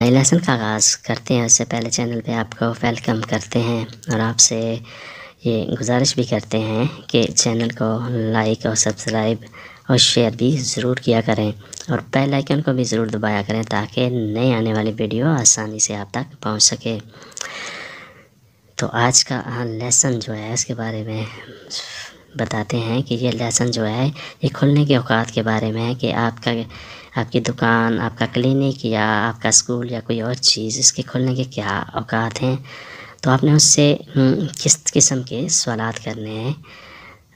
नए लेसन का आगाज़ करते हैं उससे पहले चैनल पे आपको वेलकम करते हैं और आपसे ये गुजारिश भी करते हैं कि चैनल को लाइक और सब्सक्राइब और शेयर भी ज़रूर किया करें और बेल आइकन को भी ज़रूर दबाया करें ताकि नई आने वाली वीडियो आसानी से आप तक पहुंच सके। तो आज का लेसन जो है इसके बारे में बताते हैं कि ये लेसन जो है ये खुलने के औकात के बारे में है कि आपकी दुकान, आपका क्लिनिक या आपका स्कूल या कोई और चीज़ इसके खुलने के क्या औकात हैं। तो आपने उससे किस किस्म के सवालात करने हैं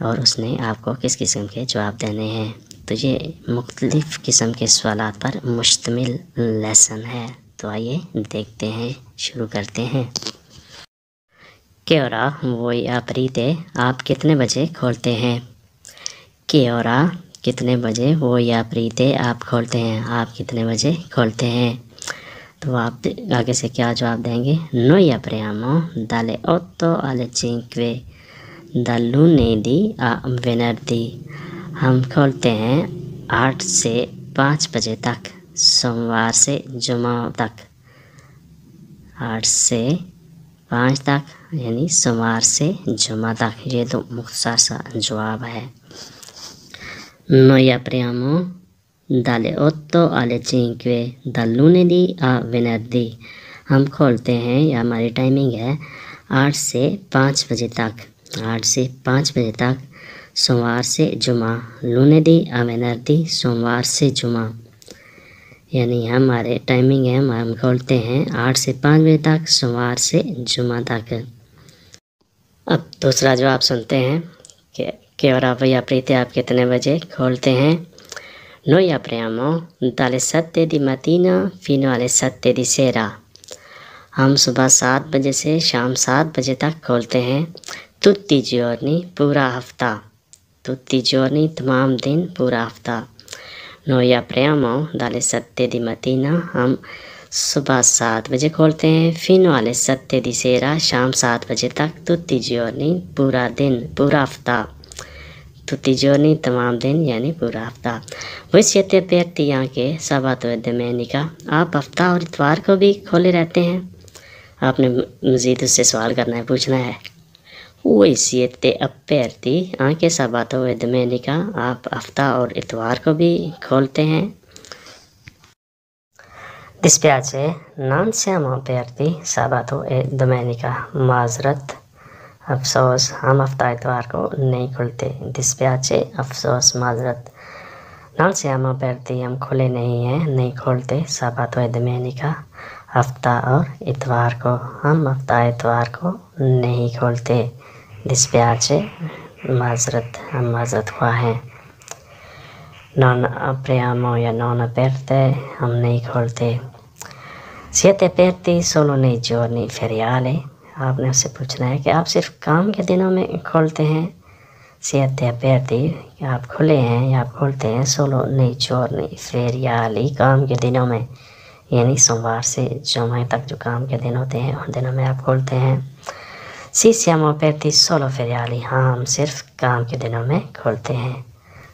और उसने आपको किस किस्म के जवाब देने हैं। तो ये मुख्तलिफ़ किस्म के सवालात पर मुश्तमिल लेसन है। तो आइए देखते हैं, शुरू करते हैं। क्या वोई आपरीते आप कितने बजे खोलते हैं? क्या कितने बजे वोई आपरीते आप खोलते हैं? आप कितने बजे खोलते हैं? तो आप आगे से क्या जवाब देंगे? Noi apriamo dalle 8 alle 5 dal lunedì a venerdì। हम खोलते हैं 8 से 5 बजे तक, सोमवार से जुमा तक। 8 से 5 तक यानी सोमवार से जुमा तक। ये तो मुख्तसर सा जवाब है। Noi apriamo dalle 8 alle 5 dal lunedì a venerdì। हम खोलते हैं या हमारी टाइमिंग है 8 से 5 बजे तक। 8 से 5 बजे तक सोमवार से जुमा। lunedì a venerdì सोमवार से जुमा। यानी हमारे टाइमिंग है, हम खोलते हैं 8 से 5 बजे तक सोमवार से जुमा तक। अब दूसरा जवाब सुनते हैं कि और आप या प्रीति आप कितने बजे खोलते हैं? Noi apriamo dalle 7 di mattina fino alle 7 di sera। हम सुबह 7 बजे से शाम 7 बजे तक खोलते हैं। tutti i giorni पूरा हफ्ता। tutti i giorni तमाम दिन, पूरा हफ्ता। Noi apriamo dalle 7 di mattina हम सुबह 7 बजे खोलते हैं। fino alle 7 di sera शाम 7 बजे तक। tutti i giorni पूरा दिन, पूरा हफ्ता। tutti i giorni तमाम दिन यानी पूरा हफ्ता। Voi siete aperti anche sabato e domenica। आप हफ्ता और इतवार को भी खोले रहते हैं? आपने मज़ीद उससे सवाल करना है, पूछना है। Voi siete aperti anche sabato e domenica। आप हफ्ता और इतवार को भी खोलते हैं? Dispiace, non siamo aperti sabato e domenica। माजरत, अफसोस, हम हफ्ता इतवार को नहीं खुलते। Dispiace अफसोस, माजरत। non siamo aperti हम खुले नहीं हैं, नहीं खोलते। sabato e domenica हफ्ता और इतवार को, हम हफ्ता इतवार को नहीं खोलते। Dispiace माजरत, हम माजरत ख्वाह हैं। non apriamo या non aperte हम नहीं खोलते। Siete aperti solo nei giorni feriali। आपने उससे पूछना है कि आप सिर्फ काम के दिनों में खोलते हैं। Siete aperti आप खुले हैं या आप खोलते हैं solo nei giorni feriali काम के दिनों में, यानी सोमवार से जुमे तक जो काम के दिन होते हैं उन दिनों में आप खोलते हैं। Sì siamo aperti solo feriali हाँ हम सिर्फ काम के दिनों में खोलते हैं।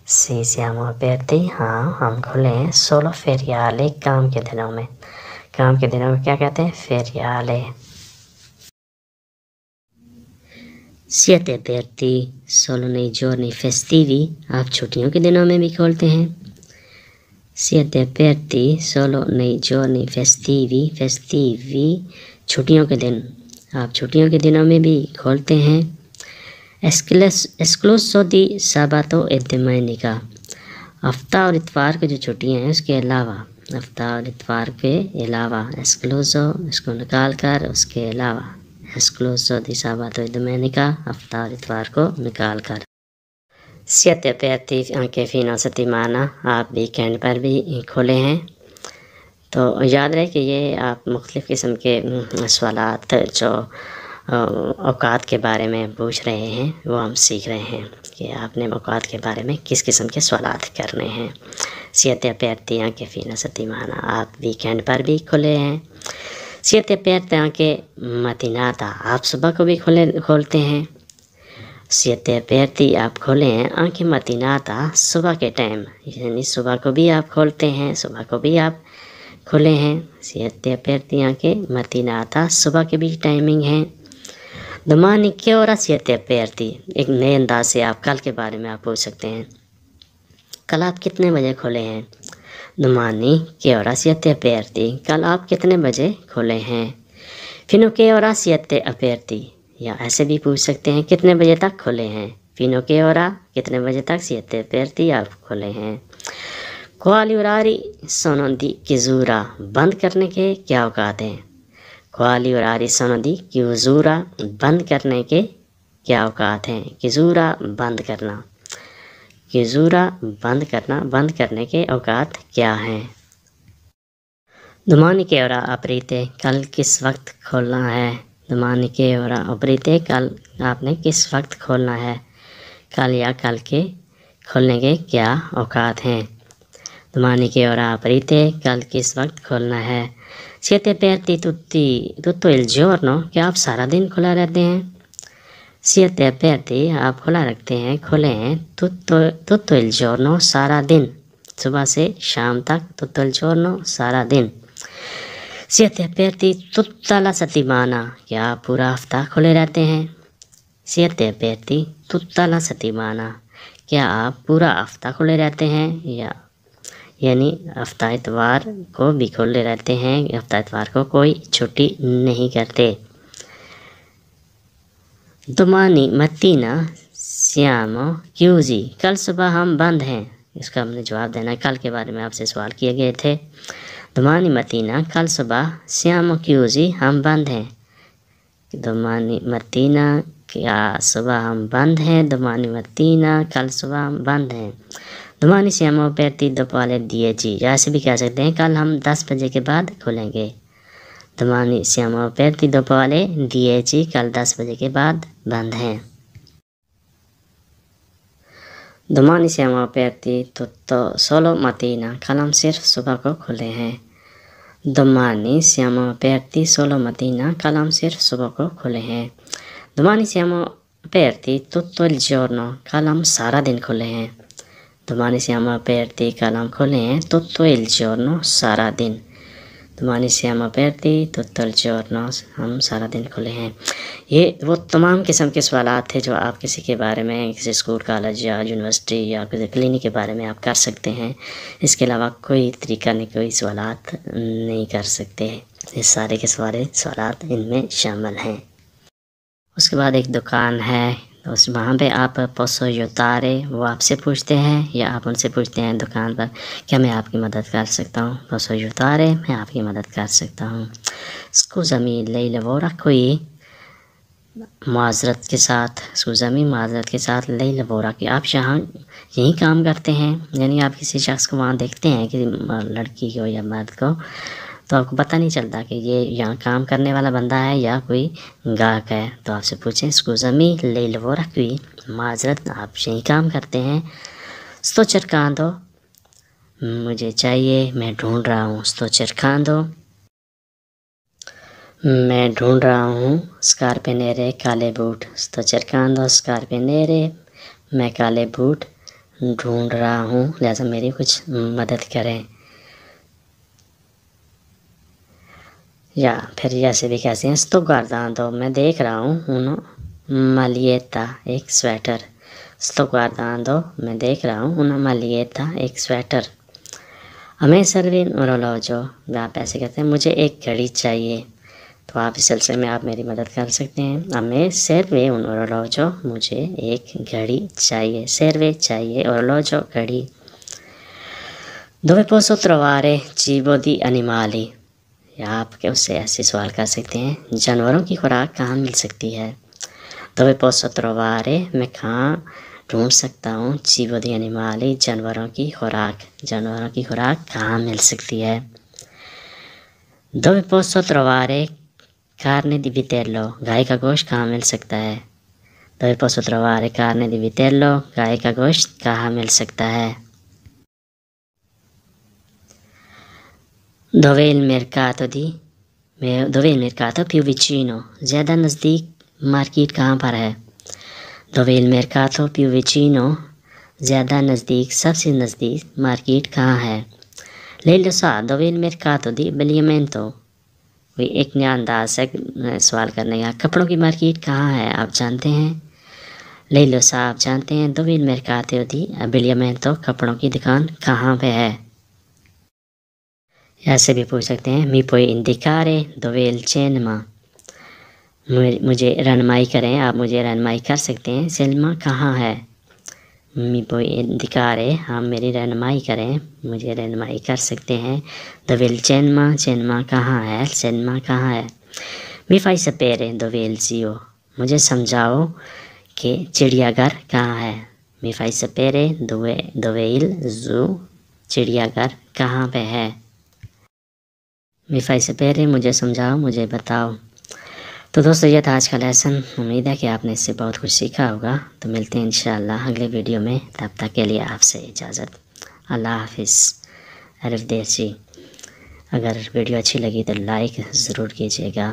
Sì siamo aperti हाँ हम खुले हैं solo feriali काम के दिनों में। काम के दिनों में क्या कहते हैं? feriale। Siete aperti solo nei giorni festivi। आप छुट्टियों के दिनों में भी खोलते हैं। Siete aperti solo nei giorni festivi। festivi छुट्टियों के दिन, आप छुट्टियों के दिनों में भी खोलते हैं। Escluso di sabato e domenica हफ्ता और इतवार की जो छुट्टियां हैं उसके अलावा, हफ्ता और इतवार के अलावा। Escluso इसको निकाल कर उसके अलावा। Escluso di sabato e domenica हफ्ता और इतवार को निकाल कर। Siete aperti anche fino settimana आप वीकेंड पर भी खोले हैं। तो याद रहे कि ये आप मुख्तलिफ़ किस्म के सवालात जो औकात के बारे में पूछ रहे हैं वो हम सीख रहे हैं कि आपने औकात के बारे में किस किस्म के सवालात करने हैं। Siete aperti anche fino settimana आप वीकेंड पर भी खुले हैं। Siete aperti anche mattinata आप सुबह को भी खोलते हैं। Siete aperti आप खोले हैं anche mattinata सुबह के टाइम, यानी सुबह को भी आप खोलते हैं, सुबह को भी आप खुले हैं? siete aperti anche mattinata, सुबह के भी टाइमिंग है। domani che ora siete aperti, एक नए अंदाज से आप कल के बारे में आप पूछ सकते हैं। कल आप कितने बजे खोले हैं? domani che ora siete aperti, कल आप कितने बजे खोले हैं? fino che ora siete aperti, या ऐसे भी पूछ सकते हैं कितने बजे तक खोले हैं? fino che ora, कितने बजे तक siete aperti, आप खोले हैं। quali orari sono di chiusura, बंद करने के क्या औकात हैं? quali orari sono di chiusura, बंद करने के क्या औकात हैं? chiusura बंद करना, chiusura बंद करना, बंद करने के औकात क्या हैं? domani che ora aprite, कल किस वक्त खोलना है? domani che ora aprite, कल आपने किस वक्त खोलना है? कल या कल के खोलने के क्या औकात हैं? domani che ora aprite, कल किस वक्त खोलना है? siete aperti tutto il giorno, क्या आप सारा दिन खुला रहते हैं? siete aperti, आप खुला रखते हैं, खुले हैं। tutto il giorno, सारा दिन, सुबह से शाम तक। tutto il giorno, सारा दिन। siete aperti tutta la settimana, क्या आप पूरा हफ्ता खुले रहते हैं? siete aperti tutta la settimana, क्या आप पूरा हफ्ता खुले रहते हैं? या यानी हफ्ता इतवार को भी खुले रहते हैं, हफ्ता इतवार को कोई छुट्टी नहीं करते। domani mattina siamo chiusi, कल सुबह हम बंद हैं। इसका हमने जवाब देना है। कल के बारे में आपसे सवाल किए गए थे। domani mattina, कल सुबह, siamo chiusi, हम बंद हैं। domani mattina, क्या सुबह हम बंद हैं? domani mattina, कल सुबह हम बंद हैं। domani siamo aperti dopo alle 10, या ऐसे भी कह सकते हैं कल हम 10 बजे के बाद खुलेंगे। domani siamo aperti dopo alle 10, कल 10 बजे के बाद बंद हैं। domani siamo aperti tutto solo mattina, कल हम सिर्फ सुबह को खुले हैं। domani siamo aperti solo mattina, कल हम सिर्फ सुबह को खुले हैं। domani siamo aperti tutto il giorno, कल हम सारा दिन खुले हैं। domani siamo aperti, कल हम खुले हैं। tutto il giorno, सारा दिन। domani siamo aperti tutto il giorno, हम सारा दिन खुले हैं। ये वो तमाम किस्म के सवालात थे जो आप किसी के बारे में, किसी स्कूल, कॉलेज या यूनिवर्सिटी या किसी क्लिनिक के बारे में आप कर सकते हैं। इसके अलावा कोई तरीका नहीं, कोई सवालात नहीं कर सकते। ये सारे के सारे सवालात इनमें शामिल हैं। उसके बाद एक दुकान है, तो उस वहाँ पे आप पोसो योतारे, वो आपसे पूछते हैं या आप उनसे पूछते हैं दुकान पर, क्या मैं आपकी मदद कर सकता हूँ? पोसो योतारे, मैं आपकी मदद कर सकता हूँ। scusami lei lavora qui, माजरत के साथ, scusami माजरत के साथ, lei lavora qui, आप यहाँ यहीं काम करते हैं। यानी आप किसी शख्स को वहाँ देखते हैं, किसी लड़की को या मर्द को, तो आपको पता नहीं चलता कि ये यहाँ काम करने वाला बंदा है या कोई गाहक है। तो आपसे पूछें scusami lei lavora qui, माजरत आप यहीं काम करते हैं। sto cercando, मुझे चाहिए, मैं ढूंढ रहा हूँ। sto cercando, मैं ढूंढ रहा हूँ। scarpe nere काले boot, sto cercando scarpe nere, मैं काले बूट ढूंढ रहा हूँ, लिहाजा मेरी कुछ मदद करें। या फिर ऐसे भी कहते हैं sto guardando, मैं देख रहा हूँ, una maglietta, एक स्वेटर। sto guardando, मैं देख रहा हूँ, una maglietta, एक स्वेटर। हमें serve un orologio, आप ऐसे कहते हैं मुझे एक घड़ी चाहिए। तो आप इस सिलसिले में आप मेरी मदद कर सकते हैं। हमें serve un orologio, मुझे एक घड़ी चाहिए। serve चाहिए, orologio घड़ी। dove posso trovare cibo di animali, या आप उससे ऐसे सवाल कर सकते हैं जानवरों की खुराक कहाँ मिल सकती है। dove posso trovare, मैं कहाँ ढूंढ सकता हूँ, cibo di animali, जानवरों की खुराक, जानवरों की खुराक कहाँ मिल सकती है। dove posso trovare carne di vitello, गाय का गोश्त कहाँ मिल सकता है। dove posso trovare carne di vitello, गाय का गोश्त कहाँ मिल सकता है। dove il mercato più vicino, ज़्यादा नज़दीक मार्केट कहाँ पर है। dove il mercato più vicino, ज़्यादा नज़दीक, सबसे नज़दीक मार्केट कहाँ है। Lei lo sa dove il mercato di abbigliamento? कोई एक नया अंदाज है सवाल करने का। कपड़ों की मार्केट कहाँ है, आप जानते हैं? ले लो साहब, आप जानते हैं dove il mercato di abbigliamento? कपड़ों की दुकान कहाँ पे है? ऐसे भी पूछ सकते हैं mi puoi indicare dove il cinema? मुझे रहनुमाई करें, आप मुझे रहनुमाई कर सकते हैं सिनेमा कहाँ है? mi puoi indicare, आप मेरी रहनुमाई करें, मुझे रहनुमाई कर सकते हैं। dove il cinema? सिनेमा कहाँ है, सिनेमा कहाँ है? mi fai sapere dove il zoo? मुझे समझाओ कि चिड़ियाघर कहाँ है। mi fai sapere dove il zoo? चिड़ियाघर कहाँ पे है। mi fai sapere, मुझे समझाओ, मुझे बताओ। तो दोस्तों ये था आज का लेसन। उम्मीद है कि आपने इससे बहुत कुछ सीखा होगा। तो मिलते हैं इंशाअल्लाह अगले वीडियो में, तब तक के लिए आपसे इजाज़त। अल्लाह हाफिज़, अरिफ देसी। अगर वीडियो अच्छी लगी तो लाइक ज़रूर कीजिएगा।